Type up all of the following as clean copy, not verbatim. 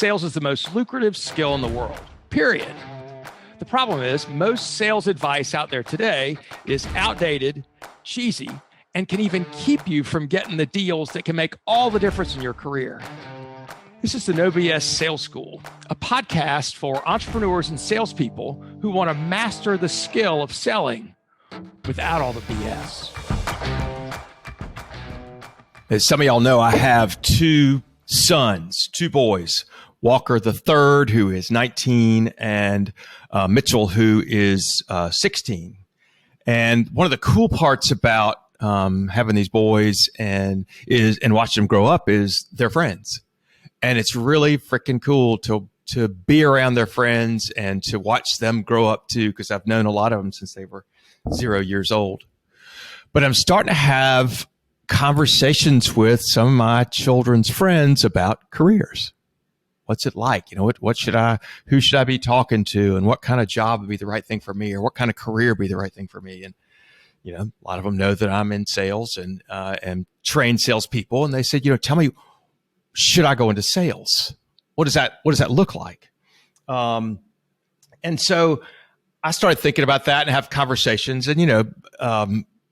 sales is the most lucrative skill in the world, period. The problem is most sales advice out there today is outdated, cheesy, and can even keep you from getting the deals that can make all the difference in your career. This is the No BS Sales School, a podcast for entrepreneurs and salespeople who want to master the skill of selling without all the BS. As some of y'all know, I have two sons, two boys, Walker the third, who is 19, and Mitchell, who is 16. And one of the cool parts about having these boys and watching them grow up is they're friends. And it's really freaking cool to be around their friends and to watch them grow up too, because I've known a lot of them since they were 0 years old. But I'm starting to have conversations with some of my children's friends about careers. What's it like? You know, who should I be talking to, and what kind of job would be the right thing for me, or what kind of career would be the right thing for me? And, you know, a lot of them know that I'm in sales and train salespeople. And they said, you know, tell me, should I go into sales? What does that look like? And so I started thinking about that and have conversations, and, you know,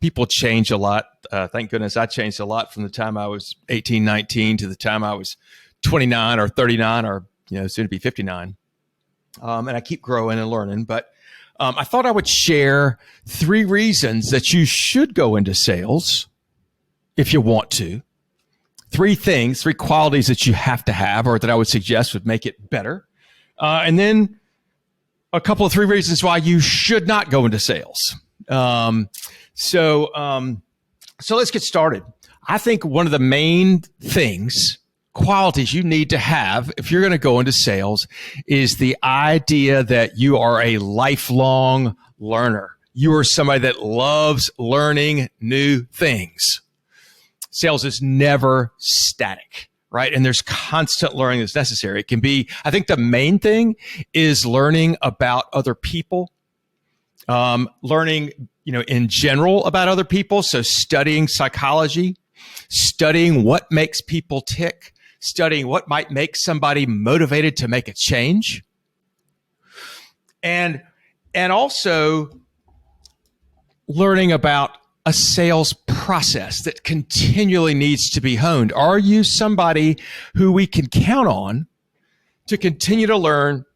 people change a lot. Thank goodness I changed a lot from the time I was 18, 19 to the time I was 29 or 39 or, you know, soon to be 59. And I keep growing and learning. But I thought I would share 3 reasons that you should go into sales if you want to. 3 qualities that you have to have, or that I would suggest would make it better. And then a couple of 3 reasons why you should not go into sales. So let's get started. I think one of the main qualities you need to have if you're going to go into sales is the idea that you are a lifelong learner. You are somebody that loves learning new things. Sales is never static, right? And there's constant learning that's necessary. It can be, I think the main thing is learning about other people, learning, you know, in general about other people. So studying psychology, studying what makes people tick, studying what might make somebody motivated to make a change. And also learning about a sales process that continually needs to be honed. Are you somebody who we can count on to continue to learn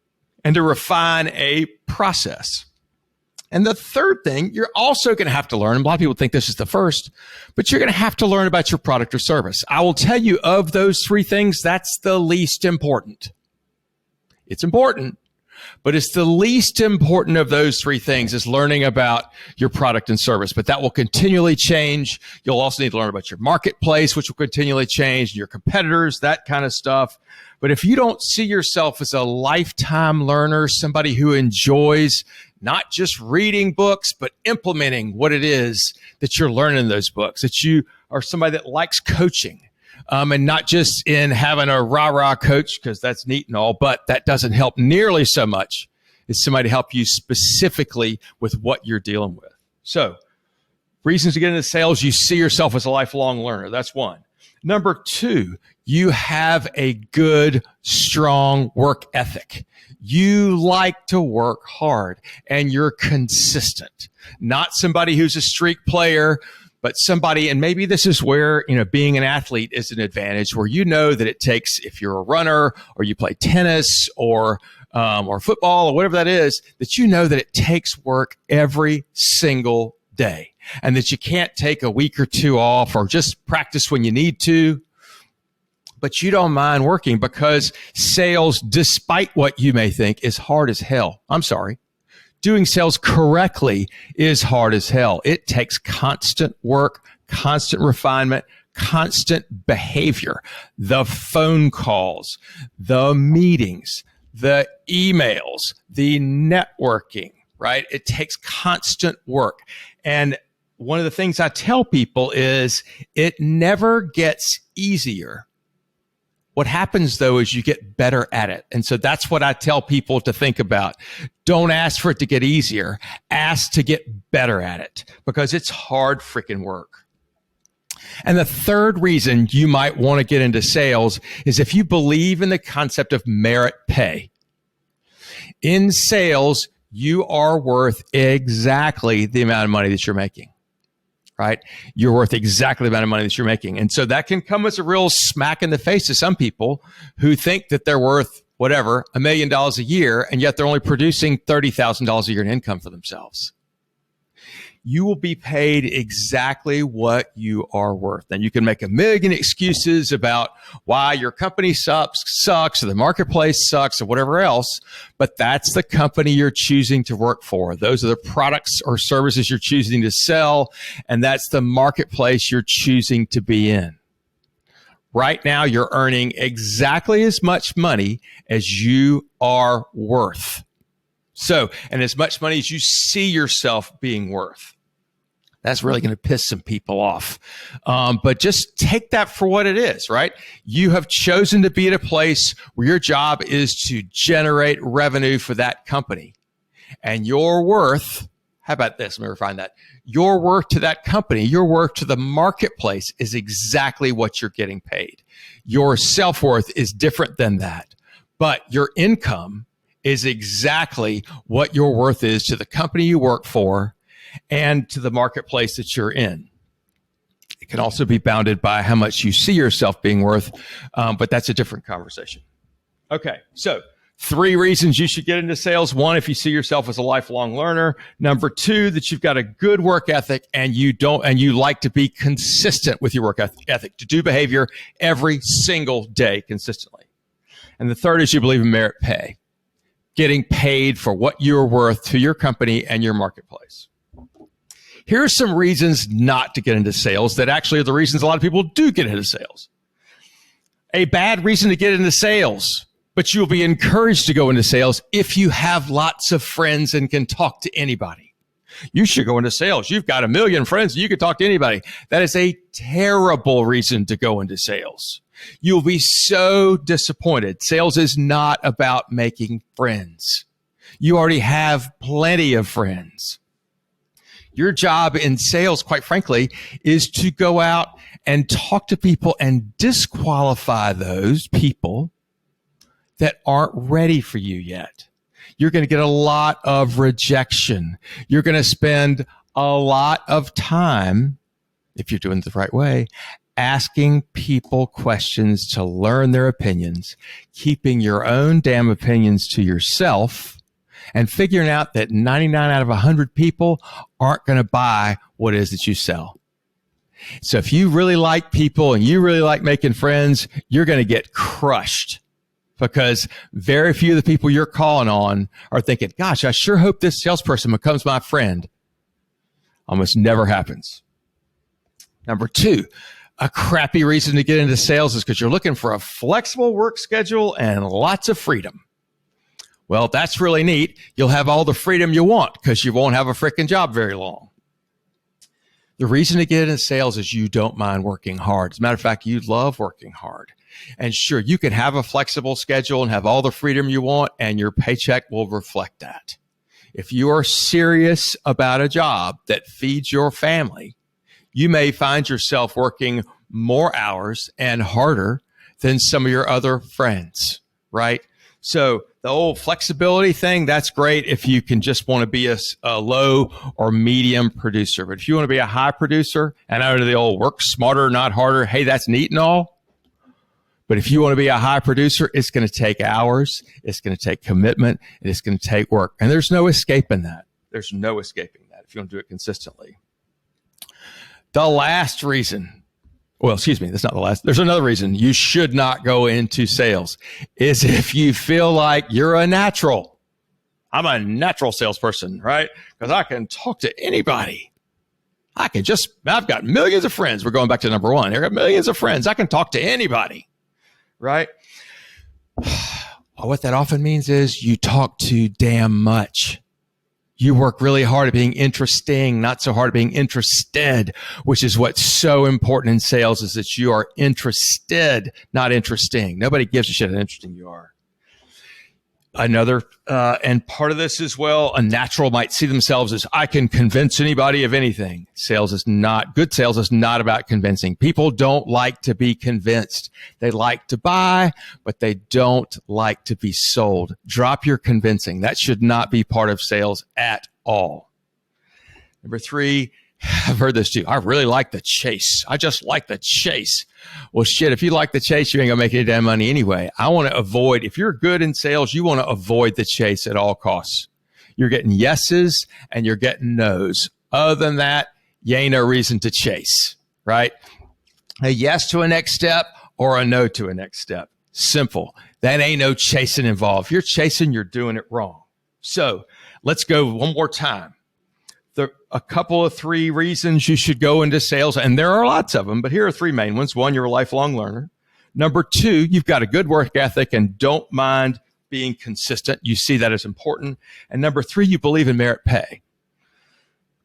and to refine a process? And the third thing, you're also going to have to learn, and a lot of people think this is the first, but you're going to have to learn about your product or service. I will tell you, of those 3 things, that's the least important. It's important, but it's the least important of those 3 things is learning about your product and service. But that will continually change. You'll also need to learn about your marketplace, which will continually change, your competitors, that kind of stuff. But if you don't see yourself as a lifetime learner, somebody who enjoys not just reading books, but implementing what it is that you're learning in those books, that you are somebody that likes coaching, and not just in having a rah-rah coach, because that's neat and all, but that doesn't help nearly so much as somebody to help you specifically with what you're dealing with. So reasons to get into sales, you see yourself as a lifelong learner. That's 1. Number 2, you have a good, strong work ethic. You like to work hard and you're consistent, not somebody who's a streak player, but somebody, and maybe this is where, you know, being an athlete is an advantage, where you know that it takes, if you're a runner or you play tennis or football or whatever that is, that you know that it takes work every single day and that you can't take a week or 2 off or just practice when you need to. But you don't mind working, because sales, despite what you may think, is hard as hell. I'm sorry. Doing sales correctly is hard as hell. It takes constant work, constant refinement, constant behavior. The phone calls, the meetings, the emails, the networking, right? It takes constant work. And one of the things I tell people is it never gets easier. What happens, though, is you get better at it. And so that's what I tell people to think about. Don't ask for it to get easier. Ask to get better at it, because it's hard freaking work. And the third reason you might want to get into sales is if you believe in the concept of merit pay. In sales, you are worth exactly the amount of money that you're making, right? You're worth exactly the amount of money that you're making. And so that can come as a real smack in the face to some people who think that they're worth whatever, $1 million a year, and yet they're only producing $30,000 a year in income for themselves. You will be paid exactly what you are worth. And you can make a million excuses about why your company sucks, or the marketplace sucks, or whatever else, but that's the company you're choosing to work for. Those are the products or services you're choosing to sell, and that's the marketplace you're choosing to be in. Right now, you're earning exactly as much money as you are worth. So, and as much money as you see yourself being worth. That's really going to piss some people off. But just take that for what it is, right? You have chosen to be at a place where your job is to generate revenue for that company. And your worth, how about this? Let me refine that. Your worth to that company, your worth to the marketplace is exactly what you're getting paid. Your self-worth is different than that. But your income is exactly what your worth is to the company you work for and to the marketplace that you're in. It can also be bounded by how much you see yourself being worth, but that's a different conversation. Okay, so 3 reasons you should get into sales. 1, if you see yourself as a lifelong learner. Number 2, that you've got a good work ethic and you like to be consistent with your work ethic, to do behavior every single day consistently. And the 3rd is you believe in merit pay, getting paid for what you're worth to your company and your marketplace. Here are some reasons not to get into sales that actually are the reasons a lot of people do get into sales. A bad reason to get into sales, but you'll be encouraged to go into sales if you have lots of friends and can talk to anybody. You should go into sales. You've got 1 million friends. You can talk to anybody. That is a terrible reason to go into sales. You'll be so disappointed. Sales is not about making friends. You already have plenty of friends. Your job in sales, quite frankly, is to go out and talk to people and disqualify those people that aren't ready for you yet. You're going to get a lot of rejection. You're going to spend a lot of time, if you're doing it the right way, asking people questions to learn their opinions, keeping your own damn opinions to yourself, and figuring out that 99 out of 100 people aren't going to buy what it is that you sell. So if you really like people and you really like making friends, you're going to get crushed because very few of the people you're calling on are thinking, gosh, I sure hope this salesperson becomes my friend. Almost never happens. Number 2, a crappy reason to get into sales is because you're looking for a flexible work schedule and lots of freedom. Well, that's really neat. You'll have all the freedom you want because you won't have a freaking job very long. The reason to get into sales is you don't mind working hard. As a matter of fact, you love working hard. And sure, you can have a flexible schedule and have all the freedom you want, and your paycheck will reflect that. If you are serious about a job that feeds your family, you may find yourself working more hours and harder than some of your other friends, right? So the old flexibility thing, that's great if you can just want to be a low or medium producer. But if you want to be a high producer, and out of the old work smarter, not harder, hey, that's neat and all. But if you want to be a high producer, it's going to take hours, it's going to take commitment, and it's going to take work. And there's no escaping that. There's no escaping that if you want to do it consistently. The last reason, well, excuse me, that's not the last. There's another reason you should not go into sales is if you feel like you're a natural. I'm a natural salesperson, right? Because I can talk to anybody. I've got millions of friends. We're going back to number 1. I've got millions of friends. I can talk to anybody, right? What that often means is you talk too damn much. You work really hard at being interesting, not so hard at being interested, which is what's so important in sales is that you are interested, not interesting. Nobody gives a shit how interesting you are. Another, and part of this as well, a natural might see themselves as, I can convince anybody of anything. Good sales is not about convincing. People don't like to be convinced. They like to buy, but they don't like to be sold. Drop your convincing. That should not be part of sales at all. Number 3, I've heard this too. I really like the chase. I just like the chase. Well, shit, if you like the chase, you ain't gonna make any damn money anyway. I want to avoid, if you're good in sales, you want to avoid the chase at all costs. You're getting yeses and you're getting nos. Other than that, you ain't no reason to chase, right? A yes to a next step or a no to a next step. Simple. That ain't no chasing involved. If you're chasing, you're doing it wrong. So let's go one more time. A couple of 3 reasons you should go into sales, and there are lots of them, but here are 3 main ones. 1, you're a lifelong learner. Number 2, you've got a good work ethic and don't mind being consistent. You see that as important. And number 3, you believe in merit pay.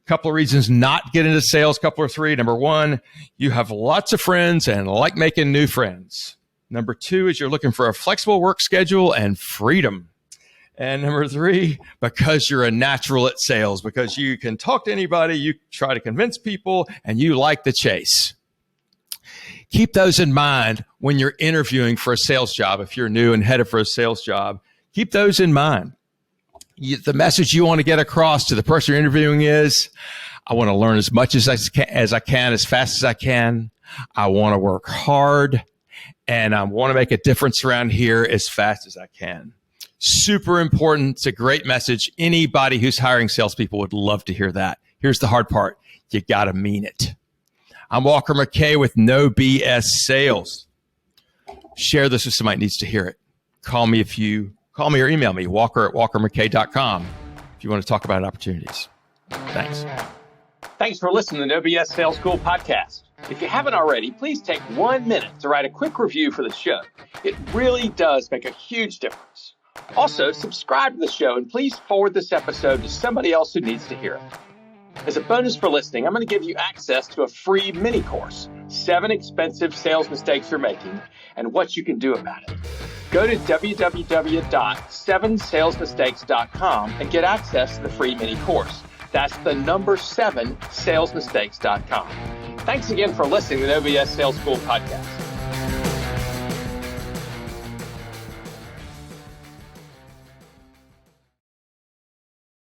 A couple of reasons not get into sales, couple of 3. Number 1, you have lots of friends and like making new friends. Number 2 is you're looking for a flexible work schedule and freedom. And number 3, because you're a natural at sales, because you can talk to anybody, you try to convince people, and you like the chase. Keep those in mind when you're interviewing for a sales job. If you're new and headed for a sales job, keep those in mind. The message you want to get across to the person you're interviewing is, I want to learn as much as I can, as fast as I can. I want to work hard, and I want to make a difference around here as fast as I can. Super important. It's a great message. Anybody who's hiring salespeople would love to hear that. Here's the hard part. You got to mean it. I'm Walker McKay with No BS Sales. Share this with somebody who needs to hear it. Call me or email me, walker@walkermckay.com, if you want to talk about opportunities. Thanks. Thanks for listening to No BS Sales School podcast. If you haven't already, please take 1 minute to write a quick review for the show. It really does make a huge difference. Also, subscribe to the show and please forward this episode to somebody else who needs to hear it. As a bonus for listening, I'm going to give you access to a free mini course, 7 expensive sales mistakes you're making and what you can do about it. Go to www.7salesmistakes.com and get access to the free mini course. That's the number 7salesmistakes.com. Thanks again for listening to the No BS Sales School podcast.